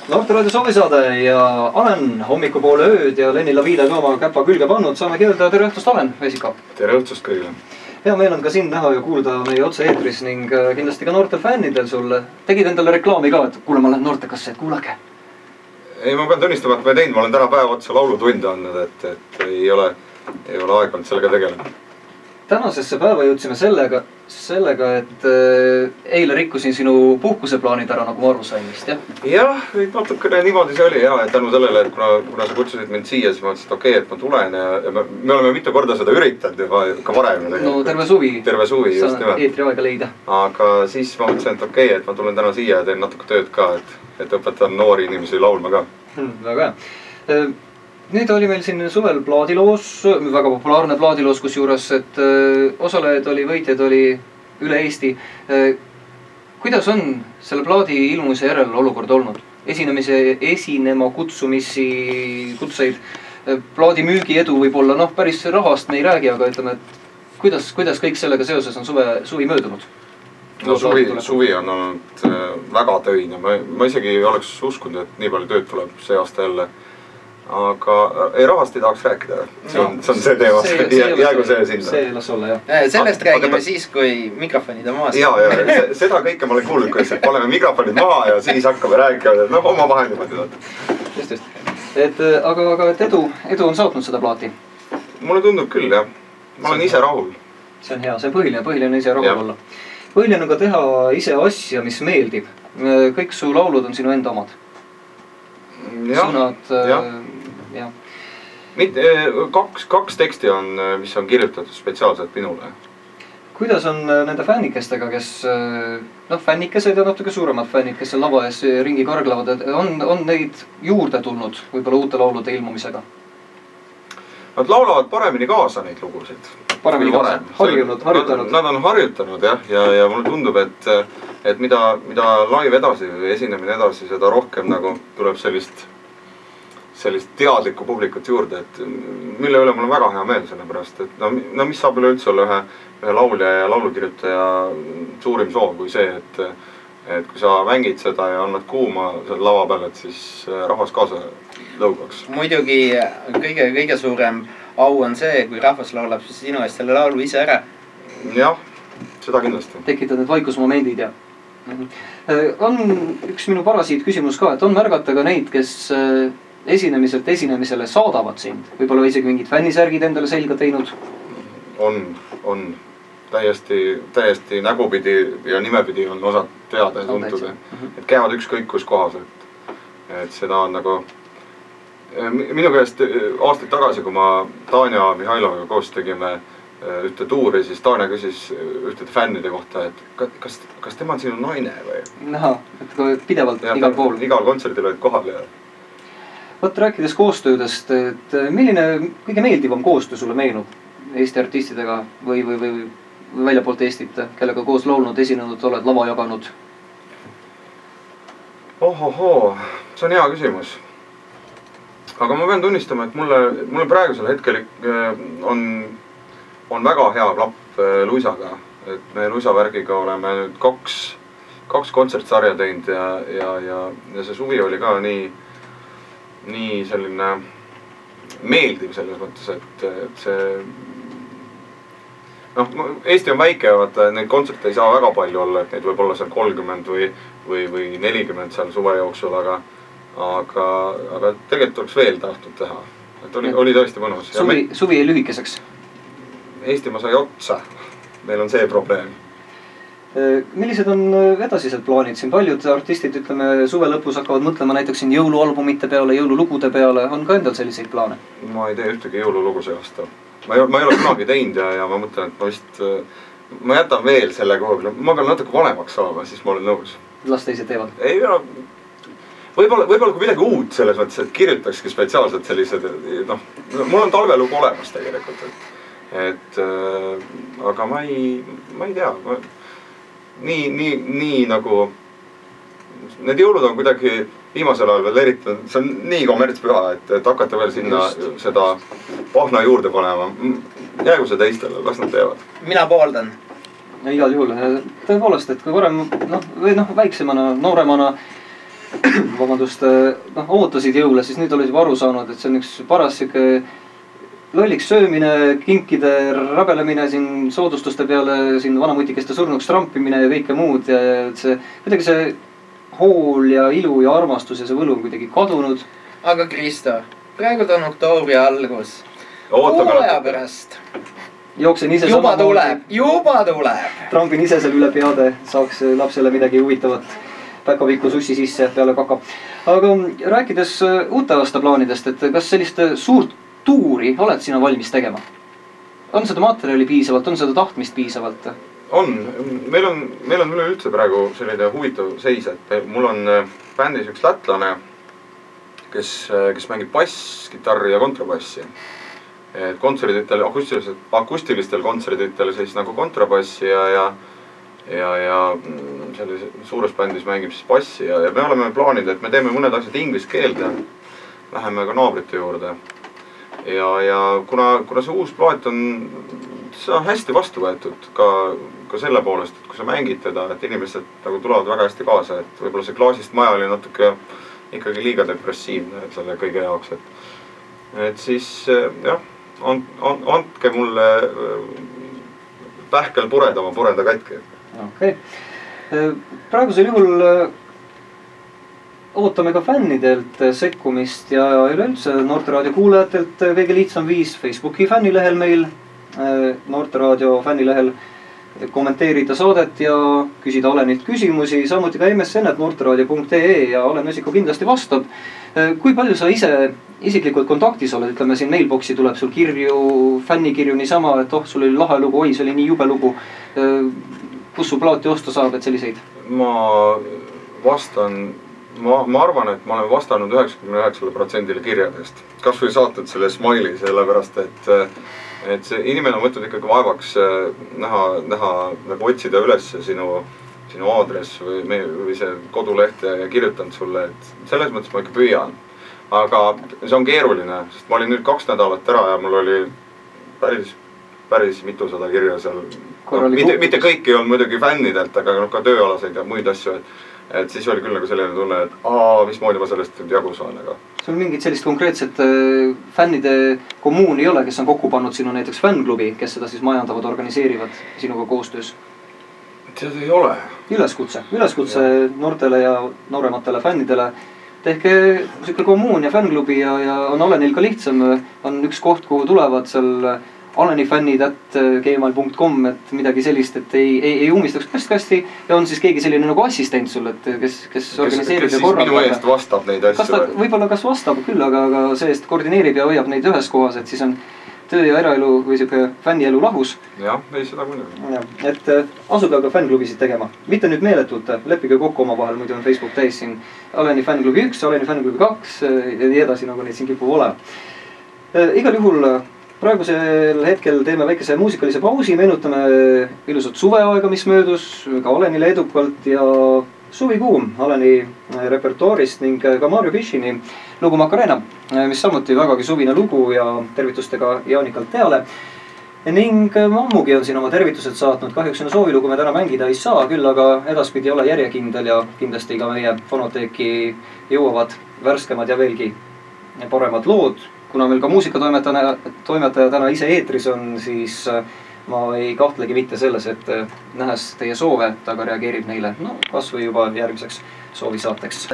Noorteraadio soovisaade ja Alen hommikupoole ööd ja Lenni Lavile ka oma käpa külge pannud. Saamegi öelda tere õhtust, Alen, Vesika. Tere õhtust kõigile. Hea meel on ka sind näha ja kuulda meie otse eetris ning kindlasti ka noortel fännidel sulle. Tegid endale reklaami ka, et kuule, ma lähen noortekasse, et kuulake. Ei, ma pean tunnistama, et ma ei teinud. Ma olen täna päeva otsa laulutunde andnud, et ei ole aeg olnud sellega tegelema. Tänasesse päeva jõudsime sellega, et eile rikkusin sinu puhkuseplaanid ära, nagu ma aru sain vist, jah? Jah, natukene niimoodi see oli, jah, et tänu sellele, et kuna sa kutsusid mind siia, siis ma mõtlesin, et okei, et ma tulen ja me oleme mitu korda seda üritanud juba ka varem. No terve suvi. Terve suvi, just nimelt. Eetri aega leida. Aga siis ma mõtlesin, et okei, et ma tulen täna siia ja teen natuke tööd ka, et õpetan noori inimesi laulma ka. Väga hea. Nüüd oli meil siin suvel plaadiloos, väga populaarne plaadiloos, kus juures, et osalejaid oli, võitjad oli üle Eesti. Kuidas on selle plaadi ilmumise järel olukord olnud? Esinema kutseid, plaadi müügi edu võib-olla, päris rahast me ei räägi, aga ütleme, et kuidas kõik sellega seoses on suvi möödunud? No suvi on olnud väga töine. Ma isegi oleks uskunud, et nii palju tööd tuleb see aasta jälle. Aga rahast ei tahaks rääkida. See on see teema. Jäägu see sinna. See las olla, jah. Sellest räägime siis, kui mikrofonid on maas. Ja, seda kõike ma olen kuulnud, kui paneme mikrofonid maha ja siis hakkame rääkima. Oma vahel niimoodi. Just. Aga edu on saatnud seda plaati? Mulle tundub küll, jah. Ma olen ise rahul. See on hea. See on põhiline ise rahul olla. Põhiline on ka teha ise asja, mis meeldib. Kõik su laulud on sinu enda omad. Sõnad, jah. Kaks teksti on, mis on kirjutatud spetsiaalselt minule. Kuidas on nende fännikestega, kes, fännikesed ja natuke suuremad fännid, kes seal lava ees ringi karglevad, on neid juurde tulnud võib-olla uute laulude ilmumisega? Nad laulavad paremini kaasa neid lugusid. Paremini kaasa, harjutanud. Nad on harjutanud, jah, ja mulle tundub, et mida live edasi või esinemine edasi, seda rohkem nagu tuleb sellist teadlikku publikut juurde, et mille üle mul on väga hea meel sellepärast, et mis saab üle üldse olla ühe laulja ja laulukirjutaja suurim soov kui see, et kui sa mängid seda ja annad kuuma seal lava peal, et siis rahvas kaasa lõugaks. Muidugi kõige suurem au on see, kui rahvas laulab sinu eest selle laulu ise ära. Jah, seda kindlasti. Tekitad need vaikusmomendid ja on üks minu parasiit küsimus ka, et on märgata ka neid, kes esinemiselt esinemisele saadavad sind. Võib-olla isegi mingid fännisärgid endale selga teinud? On. Täiesti nägupidi ja nimepidi on osad teada ja tuntud. Et käivad ükskõik kus kohas. Et seda on nagu... Minu käest aastaid tagasi, kui ma Tanja Mihhailovaga koos tegime ühte tuuri, siis Tanja küsis ühtede fännide kohta, et kas tema on sinu naine või? Näha, et pidevalt igal pool. Igal kontserdil olid kohal ja... Võt rääkides koostöödest, et milline kõige meeldivam koostöö sulle meenub Eesti artistidega või välja poolt Eestit, kellega koos laulnud, esinenud, oled lava jaganud? Ohohoo, see on hea küsimus. Aga ma pean tunnistama, et mulle praegusel hetkel on väga hea klapp Luisaga. Et me Luisa-värgiga oleme nüüd kaks kontsertsarja teinud ja see suvi oli ka nii selline meeldiv selles mõttes, et see... Eesti on väike, neid kontserte ei saa väga palju olla, et neid võib olla seal 30 või 40 seal suve jooksul, aga tegelikult oleks veel tahtnud teha. Et oli tõesti mõnus. Suvi ei lühikeseks? Eestimaa sai otsa. Meil on see probleem. Millised on edasised plaanid? Siin paljud artistid, ütleme, suve lõpus hakkavad mõtlema näiteks siin jõulualbumite peale, jõululugude peale. On ka endal selliseid plaane? Ma ei tee ühtegi jõululugu see aasta. Ma ei ole kunagi teinud ja ma mõtlen, et ma jätan veel selle kohal. Ma pean natuke vanemaks saama, siis ma olen nõus. Las teised teevad? Ei, võib-olla kui midagi uut selles mõttes, et kirjutakski spetsiaalselt sellised, mul on talvelugu olemas tegelikult, aga ma ei tea, nii nagu, need jõulud on kuidagi viimasel ajal veel eriti, see on nii kommertspüha, et hakata veel sinna seda pahna juurde panema, jäägu see teistele, las nad teevad. Mina pooldan. Igal juhul, tõepoolest, et kui varem, väiksemana, nooremana vabandust, ootasid jõule, siis nüüd oled juba aru saanud, et see on üks paras siuke lolliks söömine, kinkide rabelemine siin soodustuste peale, siin vanamutikeste surnuks trampimine ja kõike muud ja see, kuidagi see hool ja ilu ja armastus ja see võlu on kuidagi kadunud. Aga Kristo, praegu on oktoobri algus. Kuu aja pärast. Jooksen ise juba tuleb. Trampin ise seal üle peade, saaks lapsele midagi huvitavat päkavikku sussi sisse peale kaka. Aga rääkides uute aasta plaanidest, et kas sellist suurt tuuri oled sina valmis tegema? On seda materjali piisavalt, on seda tahtmist piisavalt? On. Meil on üleüldse praegu selline huvitav seis, et mul on bändis üks lätlane, kes mängib bass, kitarri ja kontrabassi. Et kontserditel, akustilistel kontserditel siis nagu kontrabassi ja sellise suures bändis mängib siis bassi ja me oleme plaanid, et me teeme mõned asjad inglise keelde. Läheme ka naabrite juurde. Ja kuna see uus plaat on hästi vastu võetud ka selle poolest, et kui sa mängid teda, et inimesed nagu tulevad väga hästi kaasa, et võib-olla see klaasist maja oli natuke ikkagi liiga depressiivne selle kõige jaoks, et siis jah, andke mulle pähkel pureda oma pureda katki. Okei. Praegusel juhul ootame ka fännidelt sekkumist ja üleüldse Noorteraadio kuulajatelt kõige lihtsam viis Facebooki fännilehel meil, Noorteraadio fännilehel kommenteerida saadet ja küsida Olenilt küsimusi, samuti ka msn@noorteradio.ee ja Olen Mesiku kindlasti vastab. Kui palju sa ise isiklikult kontaktis oled, ütleme siin mailboxi tuleb sul kirju, fännikirju niisama, et sul oli lahe lugu, oi, see oli nii jube lugu, kus su plaati osta saab, et selliseid? Ma arvan, et ma olen vastanud 99% kirjadest. Kas või saatnud selle smiley, sellepärast, et see inimene on võtnud ikkagi vaevaks näha nagu otsida üles sinu aadress või see koduleht ja kirjutanud sulle, et selles mõttes ma ikka püüan. Aga see on keeruline, sest ma olin nüüd 2 nädalat ära ja mul oli päris mitusada kirja seal. Mitte kõik ei olnud muidugi fännidelt, aga ka tööalaseid ja muid asju, et siis oli küll nagu selline tunne, et mismoodi ma sellest jagu saan. Sul mingit sellist konkreetset fännide kommuuni ei ole, kes on kokku pannud sinu näiteks fännklubi, kes seda siis majandavad, organiseerivad sinuga koostöös? Tead ei ole. Üleskutse noortele ja noorematele fännidele. Tehke selline kommuun ja fännklubi ja on Olenil ka lihtsam. On üks koht, kuhu tulevad seal alenifännid@gmail.com, et midagi sellist, et ei umistaks postkasti ja on siis keegi selline nagu assistent sul, et kes organiseerib ja korraldab. Minu eest vastab neid asju. Võib-olla kas vastab küll, aga see eest koordineerib ja hoiab neid ühes kohas, et siis on töö ja eraelu või siuke fännielu lahus. Jah, ei seda muidugi. Et asuge aga fännklubisid tegema. Mitte nüüd meeletult, leppige kokku oma vahel, muidu on Facebook täis siin Oleni fännklubi 1, Oleni fännklubi 2 ja nii edasi, nagu neid siin kipub olema. Igal juhul praegusel hetkel teeme väikese muusikalise pausi, meenutame ilusat suveaega, mis möödus ka Olenile edukalt ja suvikuum Oleni repertuaarist ning ka Mario Fishini lugu Macarena, mis samuti vägagi suvine lugu ja tervitustega Jaanikalt Teale. Ning Mammugi on siin oma tervitused saatnud, kahjuks on soovilugu me täna mängida ei saa, küll aga edaspidi ole järjekindel ja kindlasti ka meie fonoteeki jõuavad värskemad ja veelgi paremad lood. Kuna meil ka muusikatoimetaja täna ise eetris on, siis ma ei kahtlegi mitte selles, et nähes teie soove, ta ka reageerib neile, kas või juba järgmiseks soovisaateks.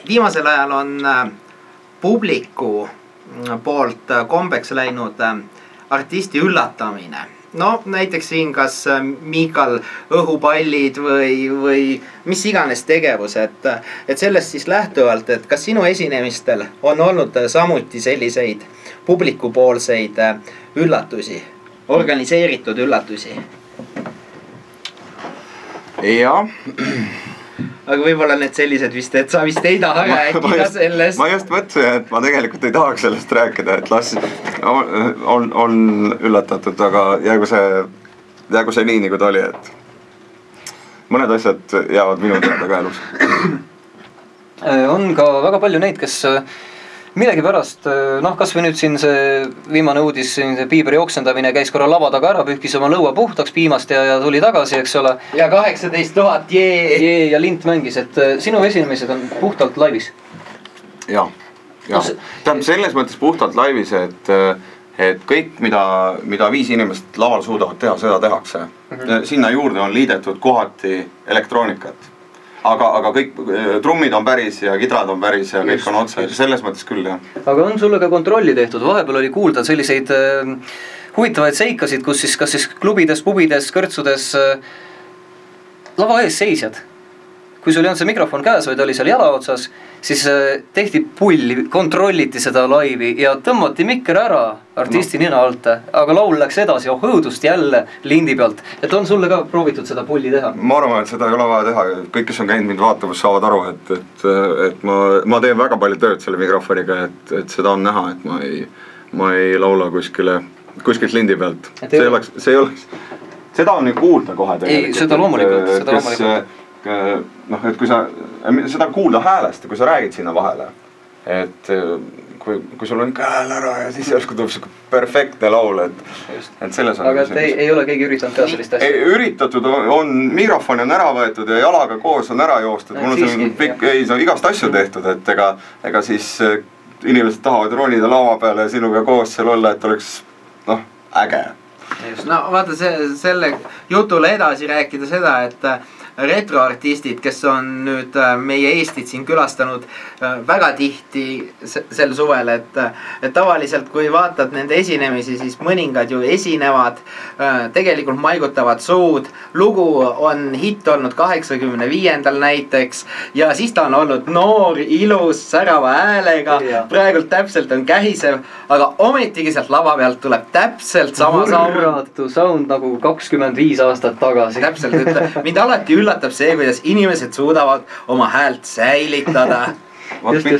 Viimasel ajal on publiku poolt kombeks läinud artisti üllatamine. Näiteks siin kas Miikal õhupallid või mis iganes tegevus, et sellest siis lähtuvalt, et kas sinu esinemistel on olnud samuti selliseid publikupoolseid üllatusi, organiseeritud üllatusi? Jah. Aga võib-olla need sellised vist, et sa vist ei taha rääkida sellest. Ma just mõtlesin, et ma tegelikult ei tahaks sellest rääkida, et las on üllatatud, aga jäägu see nii, nagu ta oli, et mõned asjad jäävad minu teada ka elus. On ka väga palju neid, kes millegipärast, noh, kas või nüüd siin see viimane uudis, see Piibri oksendamine käis korra lava taga ära, pühkis oma lõua puhtaks piimast ja tuli tagasi, eks ole. Ja 18 000, jee! Ja lint mängis, et sinu esinemised on puhtalt laivis. Ja. Tähendab selles mõttes puhtalt laivis, et kõik, mida 5 inimest laval suudavad teha, seda tehakse. Sinna juurde on liidetud kohati elektroonikat. Aga kõik trummid on päris ja kidrad on päris ja kõik on otse, selles mõttes küll, jah. Aga on sulle ka kontrolli tehtud, vahepeal oli kuulda selliseid huvitavaid seikasid, kus siis kas siis klubides, pubides, kõrtsudes lava ees seisjad. Kui sul ei olnud see mikrofon käes, vaid oli seal jala otsas, siis tehti pulli, kontrolliti seda laivi ja tõmmati mikker ära artisti nina alt. Aga laul läks edasi, õudust jälle lindi pealt. Et on sulle ka proovitud seda pulli teha? Ma arvan, et seda ei ole vaja teha. Kõik, kes on käinud mind vaatamas, saavad aru, et ma teen väga palju tööd selle mikrofoniga, et seda on näha, et ma ei laula kuskilt lindi pealt. See ei oleks, seda on nüüd kuulda kohe tegelikult. Ei, seda loomulikult. Noh, et kui sa seda kuulda häälest ja kui sa räägid sinna vahele, et kui sul on ikka hääl ära ja siis järsku tuleb see perfektne laul, et selles on. Aga ei ole keegi üritanud teha sellist asja? Üritatud on, mikrofoni on ära võetud ja jalaga koos on ära joostud. Mul on seal pikk, igast asju tehtud, et ega siis inimesed tahavad ronida lava peale ja sinuga koos seal olla, et oleks äge. No vaata selle jutule edasi rääkida seda, et retroartistid, kes on nüüd meie Eestit siin külastanud väga tihti sel suvel, et tavaliselt kui vaatad nende esinemisi, siis mõningad ju esinevad, tegelikult maigutavad suud, lugu on hitt olnud 85. näiteks ja siis ta on olnud noor, ilus, särava häälega, praegult täpselt on kähisev, aga ometigi sealt lava pealt tuleb täpselt sama sound nagu 25 aastat tagasi. Täpselt, et mind alati üllatab see, kuidas inimesed suudavad oma häält säilitada.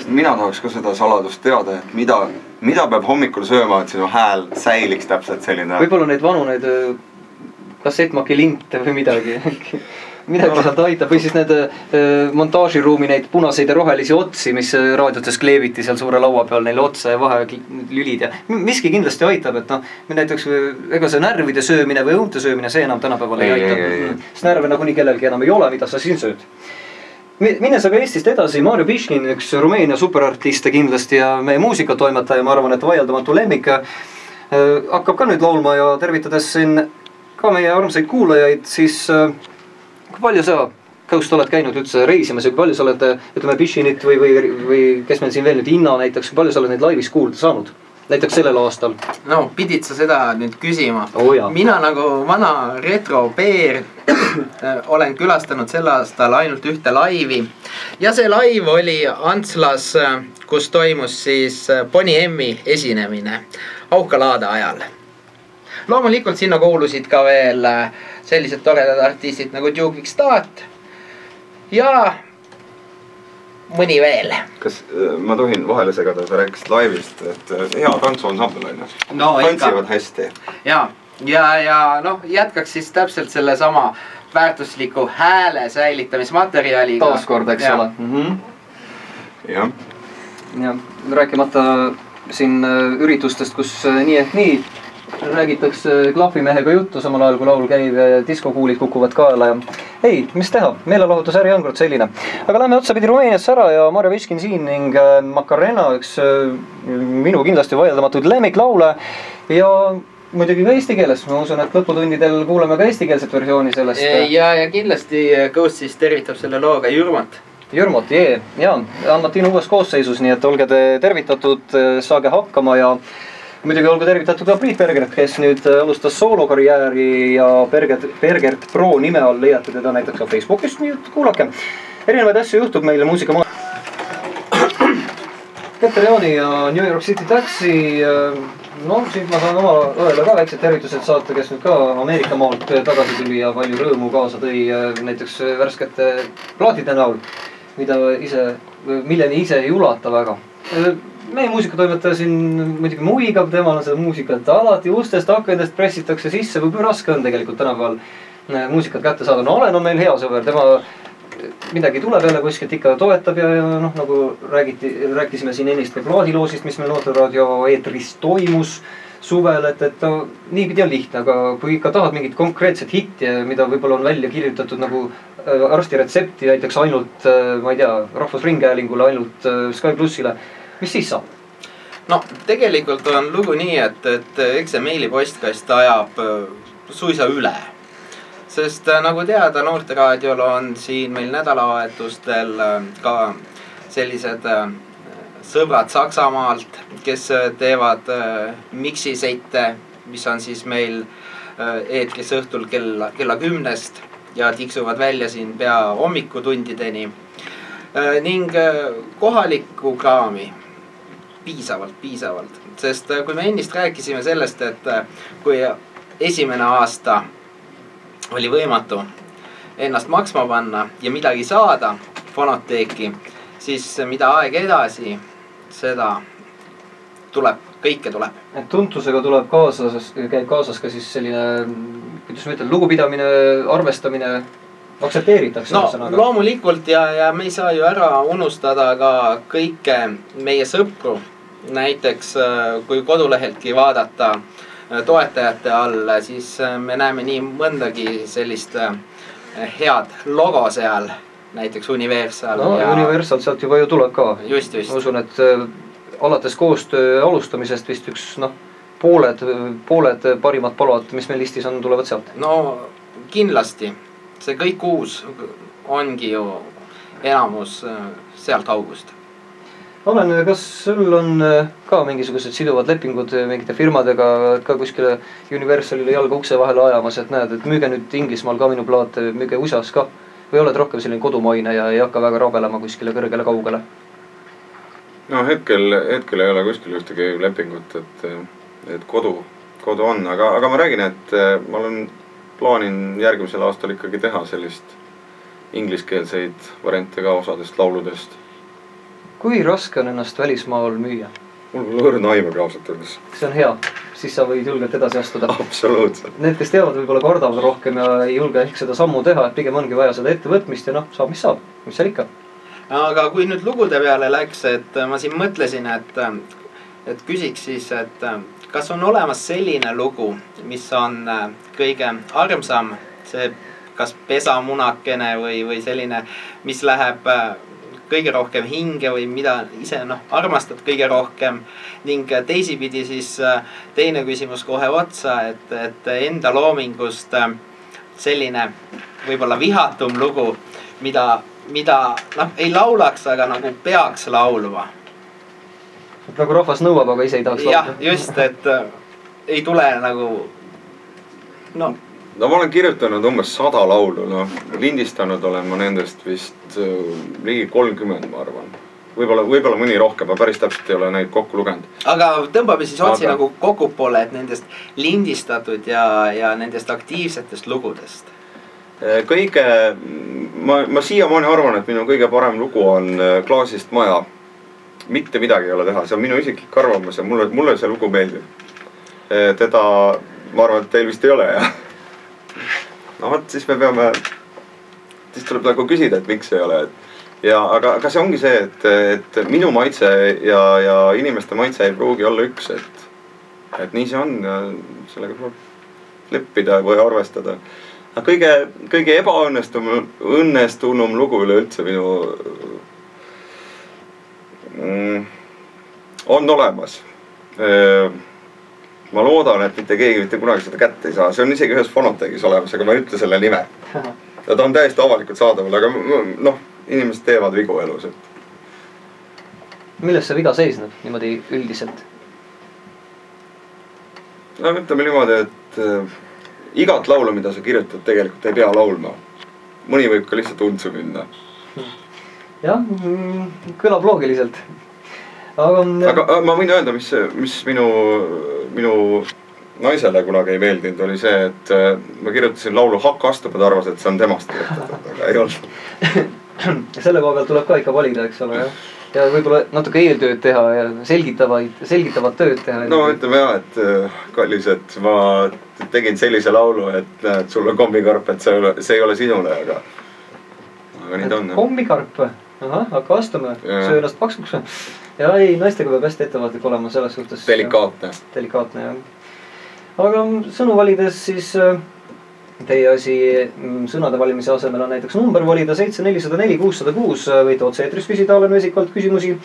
Mina tahaks ka seda saladust teada, et mida peab hommikul sööma, et sinu hääl säiliks täpselt selline. Võib-olla neid vanu, neid kassettmaki linte või midagi. Midagi sealt aitab või siis need montaažiruumi neid punaseid ja rohelisi otsi, mis raadiotes kleeviti seal suure laua peal neile otsa ja vahe lülid ja miski kindlasti aitab, et näiteks ega see närvide söömine või õunte söömine, see enam tänapäeval ei aita. Sest närve nagunii kellelgi enam ei ole, mida sa siin sööd. Minnes aga Eestist edasi, Mario Piškin, üks Rumeenia superartiste kindlasti ja meie muusikatoimetaja, ma arvan, et vaieldamatu lemmik, hakkab ka nüüd laulma ja tervitades siin ka meie armsaid kuulajaid, siis kui palju sa Ghost oled käinud üldse reisimas ja kui palju sa oled, ütleme, Pišinit või kes meil siin veel nüüd Inna näiteks, kui palju sa oled neid laivis kuulda saanud? Näiteks sellel aastal? No, pidid sa seda nüüd küsima. Oh, mina nagu vana retropeer olen külastanud sel aastal ainult ühte laivi. Ja see laiv oli Antslas, kus toimus siis Bonnie M-i esinemine Aukalaada ajal. Loomulikult sinna kuulusid ka veel sellised toredad artistid nagu Duke Start ja mõni veel. Kas ma tohin vahele segada, sa rääkisid laivist, et hea tantsuansambel on ju. No, tantsivad hästi. Ja jätkaks siis täpselt selle sama väärtusliku hääle säilitamismateriaaliga. Taaskord, eks ole. Ja, rääkimata siin üritustest, kus nii ehk nii räägitakse klahvimehega juttu samal ajal, kui laul käib ja diskokuulid kukuvad kaela ja ei, mis teha, meelelahutusäri on kord selline. Aga lähme otsapidi Rumeeniasse ära ja Mario Piškin siin ning Macarena, üks minu kindlasti vaieldamatuid lemmiklaule ja muidugi ka eesti keeles. Ma usun, et lõputundidel kuuleme ka eestikeelset versiooni sellest. Ja kindlasti Ghost siis tervitab selle looga Jürmot. Jürmot, jaa, Anmatiin uues koosseisus, nii et olge te tervitatud, saage hakkama ja muidugi olgu tervitatud ka Priit Bergert, kes nüüd alustas soolokarjääri ja Bergert Pro nime all leiate teda näiteks ka Facebookist, nii et kuulake. Erinevaid asju juhtub meile muusika Peter Jaani ja New York City Taxi. Siit ma saan oma õele ka väiksed tervitused saata, kes nüüd ka Ameerika maalt tagasi tuli ja palju rõõmu kaasa tõi näiteks värskete plaatide näol, milleni ise ei ulata väga. Meie muusikatoimetaja siin muidugi muigab, temal on seda muusikat alati ustest, akendest pressitakse sisse, või raske on tegelikult tänapäeval muusikat kätte saada. No Alen on meil hea sõber, midagi tuleb jälle kuskilt ikka toetab ja noh, nagu rääkisime siin ennist ka plaadiloosist, mis meil Noorteraadio eetris toimus suvel, et niipidi on lihtne, aga kui ikka tahad mingit konkreetset hitti, mida võib-olla on välja kirjutatud nagu arsti retsepti näiteks ainult, ma ei tea, Rahvusringhäälingule, ainult Sky Plussile, mis siis saab? No tegelikult on lugu nii, et eks see meilipostkast ajab suisa üle. Sest nagu teada, Noorteraadiol on siin meil nädalavahetustel ka sellised sõbrad Saksamaalt, kes teevad miksisette, mis on siis meil eetris õhtul kella 10 ja tiksuvad välja siin pea hommikutundideni. Ning kohalikku kraami piisavalt. Sest kui me ennist rääkisime sellest, et kui esimene aasta oli võimatu ennast maksma panna ja midagi saada fonoteeki, siis mida aeg edasi, seda kõike tuleb. Et tuntusega tuleb käib kaasas ka siis selline, kuidas ma ütlen, lugupidamine, arvestamine, aktsepteeritakse. No loomulikult ja me ei saa ju ära unustada ka kõike meie sõpru. Näiteks kui koduleheltki vaadata toetajate all, siis me näeme nii mõndagi sellist head logo seal, näiteks Universal. No Universal sealt juba ju tuleb ka. Just. Ma usun, et alates koostöö alustamisest vist üks pooled parimad palvad, mis meil listis on, tulevad sealt. No kindlasti. See kõik uus ongi ju enamus sealt august. Olen, kas sul on ka mingisugused siduvad lepingud mingite firmadega ka kuskile Universalile jalga ukse vahele ajamas, et näed, et müüge nüüd Inglismaal ka minu plaate, müüge USAs ka? Või oled rohkem selline kodumaine ja ei hakka väga rabelema kuskile kõrgele kaugele? No hetkel ei ole kuskil ühtegi lepingut, et kodu on, aga ma räägin, et ma plaanin järgmisel aastal ikkagi teha sellist ingliskeelseid variante ka osadest lauludest. Kui raske on ennast välismaal müüa? Mul on õrna aimugi ausalt öeldes. See on hea, siis sa võid julgelt edasi astuda. Absoluutselt. Need, kes teavad, võib-olla kardavad rohkem ja ei julge ehk seda sammu teha, et pigem ongi vaja seda ettevõtmist ja saab, mis seal ikka. Aga kui nüüd lugude peale läks, et ma siin mõtlesin, et küsiks siis, et kas on olemas selline lugu, mis on kõige armsam, see kas pesamunakene või selline, mis läheb kõige rohkem hinge või mida ise armastad kõige rohkem. Ning teisipidi siis teine küsimus kohe otsa, et enda loomingust selline võib-olla vihatum lugu, mida ei laulaks, aga nagu peaks laulma. Nagu rahvas nõuab, aga ise ei tahaks laulda. Jah, just, et ei tule nagu No ma olen kirjutanud umbes 100 laulu, lindistanud olen ma nendest vist ligi 30, ma arvan. Võib-olla mõni rohkem, ma päris täpselt ei ole neid kokku lugenud. Aga tõmbame siis otsi nagu kokku poole, et nendest lindistatud ja nendest aktiivsetest lugudest. Ma siiamaani arvan, et minu kõige parem lugu on Klaasist maja. Mitte midagi ei ole teha, see on minu isiklik arvamus ja mulle see lugu meeldib. Teda, ma arvan, et teil vist ei ole, jah. No võt, siis siis tuleb nagu küsida, et miks ei ole. Aga see ongi see, et minu maitse ja inimeste maitse ei pruugi olla üks, et nii see on ja sellega tuleb leppida või arvestada. Kõige ebaõnnestunum lugu üleüldse minu on olemas. Ma loodan, et mitte keegi mitte kunagi seda kätte ei saa. See on isegi ühes fonoteegis olemas, aga ma ei ütle selle nime. Ja ta on täiesti avalikult saadaval, aga inimesed teevad vigu elus. Milles see viga seisneb niimoodi üldiselt? No ütleme niimoodi, et igat laulu, mida sa kirjutad, tegelikult ei pea laulma. Mõni võib ka lihtsalt untsu minna. Jah, kõlab loogiliselt. Aga ma võin öelda, mis minu naisele kunagi ei meeldinud, oli see, et ma kirjutasin laulu Hakka astub ja ta arvas, et see on temast kirjutatud, aga ei olnud. Selle koha pealt tuleb ka ikka valida, eks ole, jah. Ja võib-olla natuke eeltööd teha ja selgitavat tööd teha. No ütleme jah, et kallis, et ma tegin sellise laulu, et sul on kombikarp, et see ei ole sinule, aga aga nii ta on. Kommikarp, hakka astuma, söö ennast paksuks. Ja ei, naistega peab hästi ettevaatlik olema selles suhtes. Delikaatne, jah. Aga sõnu valides siis teie asi sõnade valimise asemel on näiteks number valida 7404 606. Võite otse eetris küsida Alen Vesikult küsimusi.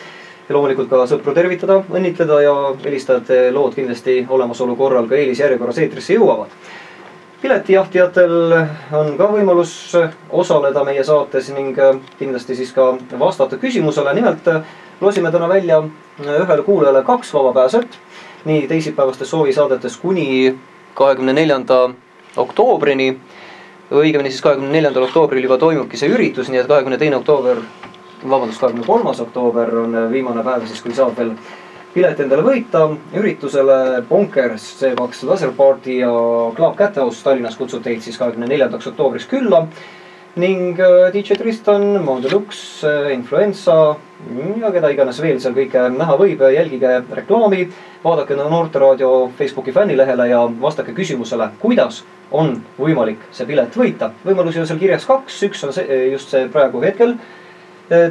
Ja loomulikult ka sõpru tervitada, õnnitleda ja helistajate lood kindlasti olemasolu korral ka eelisjärjekorras eetrisse jõuavad. Piletijahtijatel on ka võimalus osaleda meie saates ning kindlasti siis ka vastata küsimusele. Nimelt loosime täna välja ühele kuulajale 2 vabapääset. Nii teisipäevastes soovisaadetes kuni 24. oktoobrini. Õigemini siis 24. oktoobril juba toimubki see üritus, nii et 23. oktoober on viimane päev siis, kui saab veel pilet endale võita. Üritusele Bonkers, C2 Laser Party ja Club Cathouse Tallinnas kutsub teid siis 24. oktoobriks külla. Ning DJ Tristan, Mondelux, Influenza ja keda iganes veel seal kõike näha võib. Jälgige reklaami, vaadake Noorteraadio Facebooki fännilehele ja vastake küsimusele, kuidas on võimalik see pilet võita. Võimalusi on seal kirjas 2, üks on just see praegu hetkel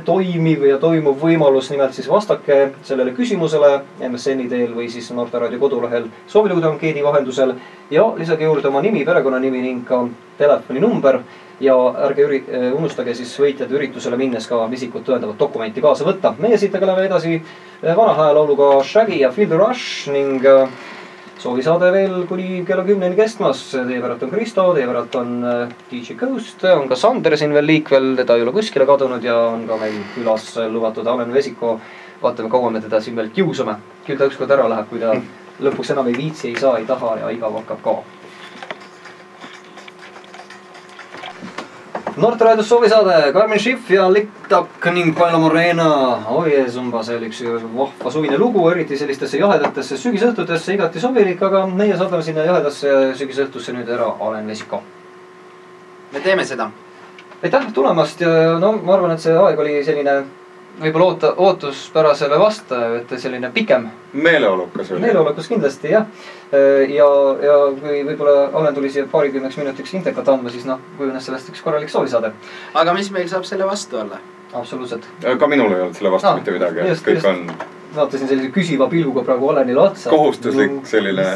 toimiv ja toimuv võimalus, nimelt siis vastake sellele küsimusele MSN-i teel või siis Noorteraadio kodulehel soovilugude ankeedi vahendusel ja lisage juurde oma nimi, perekonnanimi ning ka telefoninumber ja ärge unustage siis võitjad üritusele minnes ka isikut tõendavat dokumenti kaasa võtta. Meie siit aga läheme edasi vana häälauluga Shaggy ja Feel the Rush ning soovisaade veel kuni kella 10 kestmas. Teie päralt on Kristo, teie päralt on DJ Ghost, on ka Sander siin veel liikvel, teda ei ole kuskile kadunud ja on ka meil külas lubatud Alen Vesiko. Vaatame, kaua me teda siin veel kiusame. Küll ta ükskord ära läheb, kui ta lõpuks enam ei viitsi, ei saa, ei taha ja igav hakkab ka. Noorteraadios soovisaade Carmen Schiff ja Lick-Tack ning Paolo Morena. Oi, Zumba, see oli üks vahva suvine lugu, eriti sellistesse jahedatesse sügisõhtutesse igati sobilik, aga meie saadame sinna jahedasse sügisõhtusse nüüd ära Alen Vesiko. Me teeme seda. Aitäh tulemast ja no, ma arvan, et see aeg oli selline võib-olla ootuspärasele vastaja, et selline pikem. Meeleolukas oli. Meeleolukas kindlasti, jah. Ja kui võib-olla Alen tuli siia 20 minutiks intekat andma, siis kujunes sellest üks korralik soovisaade. Aga mis meil saab selle vastu olla? Absoluutselt. Ka minul ei olnud selle vastu mitte midagi. Just. Vaatasin sellise küsiva pilguga praegu Alenile otsa. Kohustuslik selline